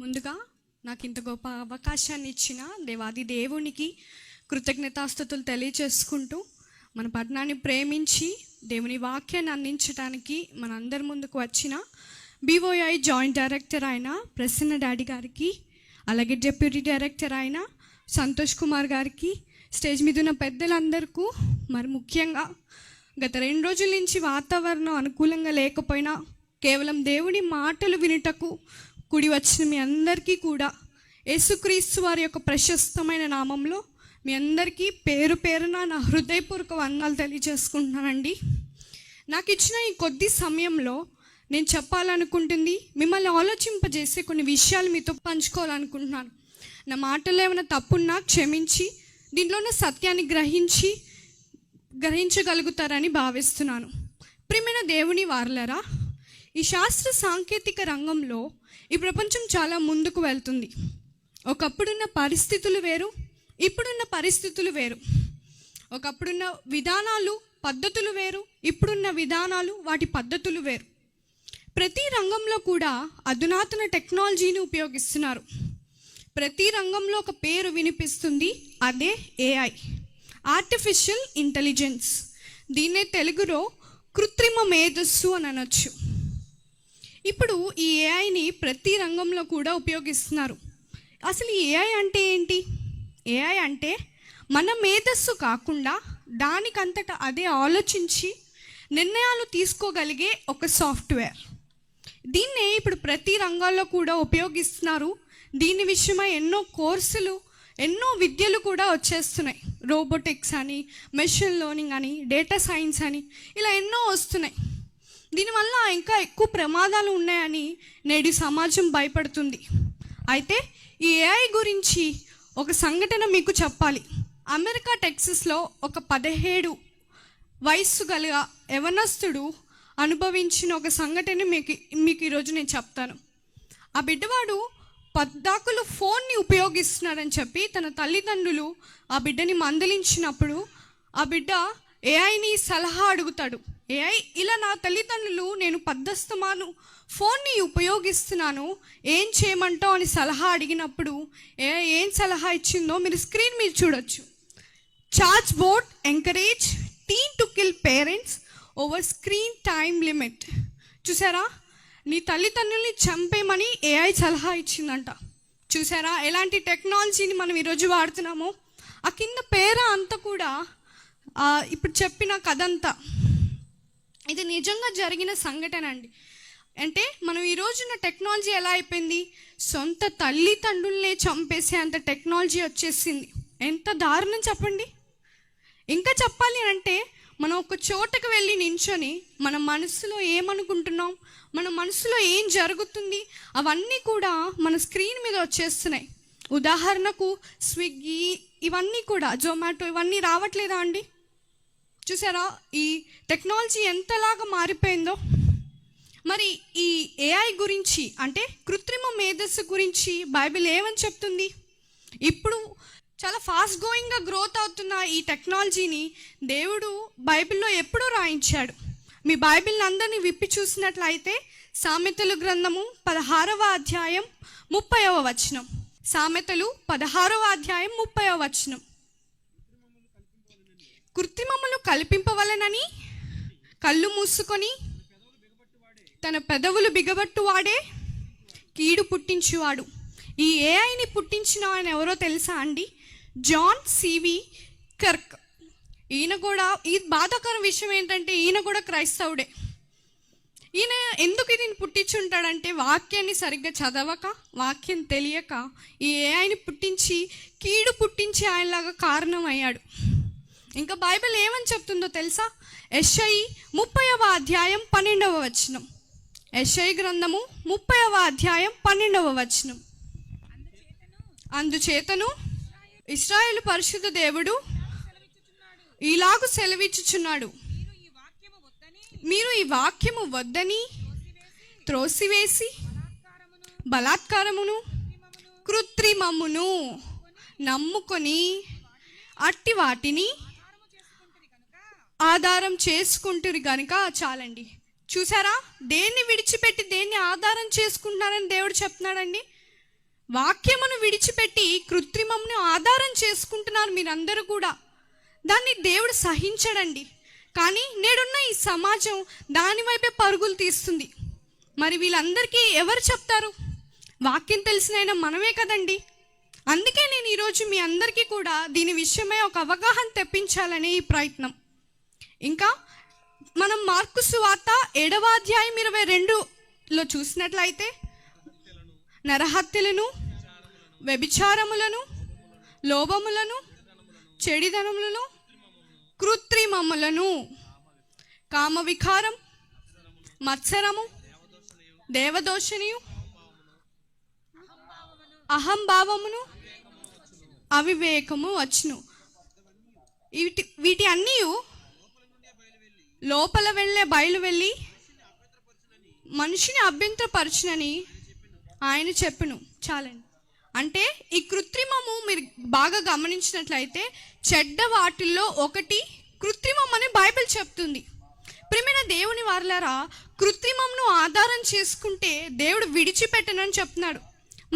ముందుగా నాకు ఇంత గొప్ప అవకాశాన్ని ఇచ్చిన దేవాది దేవునికి కృతజ్ఞతాస్తుతులు తెలియచేసుకుంటూ మన పట్టణాన్ని ప్రేమించి దేవుని వాక్యాన్ని అందించడానికి మన అందరి ముందుకు వచ్చిన BOI జాయింట్ డైరెక్టర్ అయిన ప్రసన్న డాడీ గారికి, అలాగే డిప్యూటీ డైరెక్టర్ అయిన సంతోష్ కుమార్ గారికి, స్టేజ్ మీద ఉన్న పెద్దలందరికీ, మరి ముఖ్యంగా గత 2 రోజుల నుంచి వాతావరణం అనుకూలంగా లేకపోయినా కేవలం దేవుని మాటలు వినుటకు కూడి వచ్చిన మీ అందరికీ కూడా యేసుక్రీస్తు వారి యొక్క ప్రశస్తమైన నామంలో మీ అందరికీ పేరు పేరున నా హృదయపూర్వక వందనాలు తెలియజేసుకుంటున్నానండి. నాకు ఇచ్చిన ఈ కొద్ది సమయంలో నేను చెప్పాలనుకుంటుంది, మిమ్మల్ని ఆలోచింపజేసే కొన్ని విషయాలు మీతో పంచుకోవాలనుకుంటున్నాను. నా మాటలో ఏమైనా తప్పున్నా క్షమించి దీంట్లో ఉన్న సత్యాన్ని గ్రహించగలుగుతారని భావిస్తున్నాను. ప్రియమైన దేవుని వారలారా, ఈ శాస్త్ర సాంకేతిక రంగంలో ఈ ప్రపంచం చాలా ముందుకు వెళ్తుంది. ఒకప్పుడున్న పరిస్థితులు వేరు, ఇప్పుడున్న పరిస్థితులు వేరు. ఒకప్పుడున్న విధానాలు పద్ధతులు వేరు, ఇప్పుడున్న విధానాలు వాటి పద్ధతులు వేరు. ప్రతి రంగంలో కూడా అధునాతన టెక్నాలజీని ఉపయోగిస్తున్నారు. ప్రతి రంగంలో ఒక పేరు వినిపిస్తుంది, అదే AI, ఆర్టిఫిషియల్ ఇంటెలిజెన్స్. దీన్నే తెలుగులో కృత్రిమ మేధస్సు అని అనొచ్చు. ఇప్పుడు ఈ AIని ప్రతి రంగంలో కూడా ఉపయోగిస్తున్నారు. అసలు ఈ AI అంటే ఏంటి? AI అంటే మన మేధస్సు కాకుండా దానికంతటా అదే ఆలోచించి నిర్ణయాలు తీసుకోగలిగే ఒక సాఫ్ట్వేర్. దీన్నే ఇప్పుడు ప్రతి రంగాల్లో కూడా ఉపయోగిస్తున్నారు. దీని విషయమై ఎన్నో కోర్సులు, ఎన్నో విద్యలు కూడా వచ్చేస్తున్నాయి. రోబోటిక్స్ అని, మెషిన్ లెర్నింగ్ అని, డేటా సైన్స్ అని, ఇలా ఎన్నో వస్తున్నాయి. దీనివల్ల ఇంకా ఎక్కువ ప్రమాదాలు ఉన్నాయని నేడు సమాజం భయపడుతుంది. అయితే ఈ AI గురించి ఒక సంఘటన మీకు చెప్పాలి. అమెరికా టెక్సస్లో ఒక 17 వయస్సు గల యవనస్తుడు అనుభవించిన ఒక సంఘటన మీకు ఈరోజు నేను చెప్తాను. ఆ బిడ్డవాడు పద్దాకులు ఫోన్ని ఉపయోగిస్తున్నాడని చెప్పి తన తల్లిదండ్రులు ఆ బిడ్డని మందలించినప్పుడు ఆ బిడ్డ AIని సలహా అడుగుతాడు. AI, ఇలా నా తల్లిదండ్రులు నేను పద్దస్తమాను ఫోన్ని ఉపయోగిస్తున్నాను, ఏం చేయమంటావు అని సలహా అడిగినప్పుడు AI ఏం సలహా ఇచ్చిందో మీరు స్క్రీన్ మీద చూడొచ్చు. Charge board encourage teen to kill parents over screen time limit. చూసారా, నీ తల్లిదండ్రుల్ని చంపేమని AI సలహా ఇచ్చిందంట. చూసారా ఎలాంటి టెక్నాలజీని మనం ఈరోజు వాడుతున్నామో. ఆ కింద పేర అంతా కూడా ఇప్పుడు చెప్పిన కథంతా ఇది నిజంగా జరిగిన సంఘటన అండి. అంటే మనం ఈ రోజున టెక్నాలజీ ఎలా అయిపోయింది, సొంత తల్లిదండ్రులనే చంపేసే అంత టెక్నాలజీ వచ్చేసింది. ఎంత దారుణం చెప్పండి. ఇంకా చెప్పాలి అంటే మనం ఒక చోటకు వెళ్ళి నించొని మన మనసులో ఏమనుకుంటున్నాం, మన మనసులో ఏం జరుగుతుంది, అవన్నీ కూడా మన స్క్రీన్ మీద వచ్చేస్తున్నాయి. ఉదాహరణకు స్విగ్గీ, ఇవన్నీ కూడా జొమాటో, ఇవన్నీ రావట్లేదా అండి? చూసారా ఈ టెక్నాలజీ ఎంతలాగా మారిపోయిందో. మరి ఈ AI గురించి అంటే కృత్రిమ మేధస్సు గురించి బైబిల్ ఏమని చెప్తుంది? ఇప్పుడు చాలా ఫాస్ట్ గోయింగ్గా గ్రోత్ అవుతున్న ఈ టెక్నాలజీని దేవుడు బైబిల్లో ఎప్పుడూ రాయించాడు. మీ బైబిల్ని అందరినీ విప్పి చూసినట్లయితే సామెతలు గ్రంథము 16వ అధ్యాయం 30వ వచనం. సామెతలు 16వ అధ్యాయం 30వ వచనం. కృత్రిమములు కల్పింపవలనని కళ్ళు మూసుకొని తన పెదవులు బిగబట్టువాడే కీడు పుట్టించువాడు. ఈ AIని పుట్టించిన ఆయన ఎవరో తెలుసా అండి? John CV Kirk. ఈయన కూడా, ఈ బాధాకర విషయం ఏంటంటే ఈయన కూడా క్రైస్తవుడే. ఈయన ఎందుకు దీన్ని పుట్టించుంటాడంటే వాక్యాన్ని సరిగ్గా చదవక, వాక్యం తెలియక ఈ AIని పుట్టించి కీడు పుట్టించి ఆయనలాగా కారణం అయ్యాడు. ఇంకా బైబిల్ ఏమని చెప్తుందో తెలుసా? యెషయా 30వ అధ్యాయం 12వ వచనం. యెషయా గ్రంథము 30వ అధ్యాయం 12వ వచనం. అందుచేతను ఇశ్రాయేలు పరిశుద్ధ దేవుడు ఇలాగు సెలవిచ్చుచున్నాడు, మీరు ఈ వాక్యము వద్దని త్రోసివేసి బలాత్కారమును కృత్రిమమును నమ్ముకొని అట్టి వాటిని ఆధారం చేసుకుంటురు కనుక చాలండి. చూసారా, దేన్ని విడిచిపెట్టి దేన్ని ఆధారం చేసుకుంటున్నారని దేవుడు చెప్తున్నాడండి. వాక్యమును విడిచిపెట్టి కృత్రిమమును ఆధారం చేసుకుంటున్నారు మీరందరూ కూడా. దాన్ని దేవుడు సహించడండి. కానీ నేడున్న ఈ సమాజం దాని వైపే పరుగులు తీస్తుంది. మరి వీళ్ళందరికీ ఎవరు చెప్తారు? వాక్యం తెలిసిన మనమే కదండి. అందుకే నేను ఈరోజు మీ అందరికీ కూడా దీని విషయమై ఒక అవగాహన తెప్పించాలనే ఈ ప్రయత్నం. ఇంకా మనం మార్కు సువార్త 7వ అధ్యాయం 22లో చూసినట్లయితే నరహత్యలను, వ్యభిచారములను, లోభములను, చెడిదనములను, కృత్రిమములను, కామవికారం, మత్సరము, దేవదోషణియు, అహంభావమును, అవివేకము వచ్చును. వీటి అన్నీ లోపల బయలు వెళ్ళి మనిషిని అభ్యంతరపరచునని ఆయన చెప్పును. చాలండి. అంటే ఈ కృత్రిమము మీరు బాగా గమనించినట్లయితే చెడ్డ వాటిల్లో ఒకటి కృత్రిమం అని బైబిల్ చెప్తుంది. ప్రియమైన దేవుని వారలారా, కృత్రిమంను ఆధారం చేసుకుంటే దేవుడు విడిచిపెట్టనని చెప్తున్నాడు.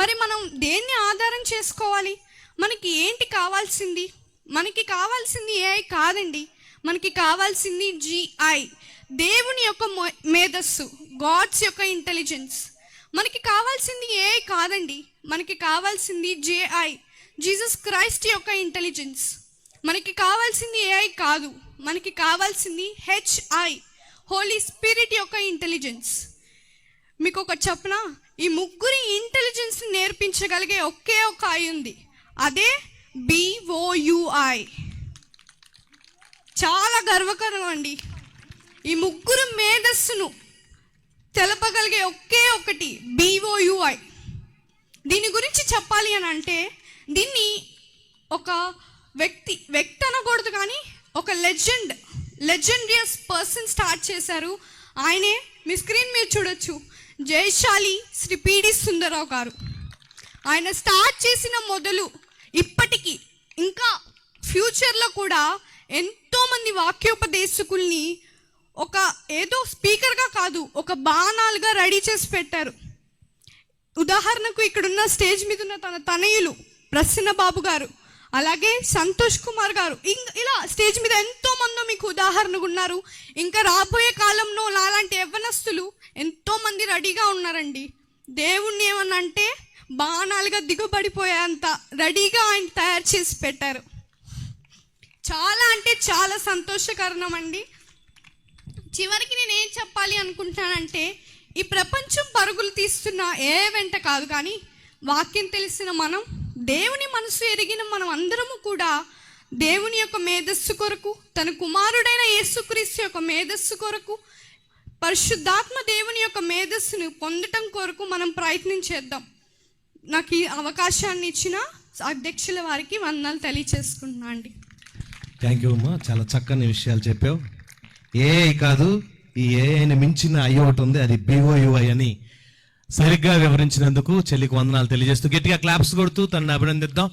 మరి మనం దేన్ని ఆధారం చేసుకోవాలి? మనకి ఏంటి కావాల్సింది? మనకి కావాల్సింది ఏఐ కాదండి. మనకి కావాల్సింది GI, దేవుని యొక్క మేధస్సు, గాడ్స్ యొక్క ఇంటెలిజెన్స్. మనకి కావాల్సింది ఏఐ కాదండి. మనకి కావాల్సింది JI, జీసస్ క్రైస్ట్ యొక్క ఇంటెలిజెన్స్. మనకి కావాల్సింది ఏఐ కాదు, మనకి కావాల్సింది HI, హోలీ స్పిరిట్ యొక్క ఇంటెలిజెన్స్. మీకు ఒకటి చెప్పనా, ఈ ముగ్గురి ఇంటెలిజెన్స్ నేర్పించగలిగే ఒకే ఒక ఐ ఉంది, అదే BOUI. చాలా గర్వకారం అండి. ఈ ముగ్గురు మేధస్సును తెలపగలిగే ఒకే ఒకటి BOUI. దీని గురించి చెప్పాలి అని అంటే దీన్ని ఒక వ్యక్తి అనకూడదు, కానీ ఒక లెజెండరియస్ పర్సన్ స్టార్ట్ చేశారు. ఆయనే మీ స్క్రీన్ మీద చూడొచ్చు, జయశాలి శ్రీ PD సుందరరావు గారు. ఆయన స్టార్ట్ చేసిన మొదలు ఇప్పటికీ ఇంకా ఫ్యూచర్లో కూడా ఎంతోమంది వాక్యోపదేశకుల్ని ఒక ఏదో స్పీకర్గా కాదు, ఒక బాణాలుగా రెడీ చేసి పెట్టారు. ఉదాహరణకు ఇక్కడున్న స్టేజ్ మీద ఉన్న తన తనయులు ప్రసన్న బాబు గారు, అలాగే సంతోష్ కుమార్ గారు, ఇలా స్టేజ్ మీద ఎంతో మంది మీకు ఉదాహరణకు ఉన్నారు. ఇంకా రాబోయే కాలంలో అలాంటి యవ్వనస్తులు ఎంతో మంది రెడీగా ఉన్నారండి. దేవుణ్ణి ఏమన్నా అంటే బాణాలుగా దిగుబడిపోయేంత రెడీగా ఆయన తయారు చేసి పెట్టారు. చాలా అంటే చాలా సంతోషకరణం అండి. చివరికి నేను ఏం చెప్పాలి అనుకుంటానంటే, ఈ ప్రపంచం పరుగులు తీస్తున్న ఏ వెంట కాదు, కానీ వాక్యం తెలిసిన మనం, దేవుని మనసు ఎరిగిన మనం అందరము కూడా దేవుని యొక్క మేధస్సు కొరకు, తన కుమారుడైన యేసుక్రీస్తు యొక్క మేధస్సు కొరకు, పరిశుద్ధాత్మ దేవుని యొక్క మేధస్సును పొందటం కొరకు మనం ప్రయత్నం చేద్దాం. నాకు ఈ అవకాశాన్ని ఇచ్చిన అధ్యక్షుల వారికి వందనాలు తెలియచేసుకుంటున్నా అండి. థ్యాంక్ యూ అమ్మా, చాలా చక్కని విషయాలు చెప్పావు. ఏఐ కాదు, ఈ ఏఐని మించిన ఐ ఒకటి ఉంది, అది BOUI అని సరిగ్గా వివరించినందుకు చెల్లికి వందనాలు తెలియజేస్తూ గట్టిగా క్లాప్స్ కొడుతూ తనని అభినందిద్దాం.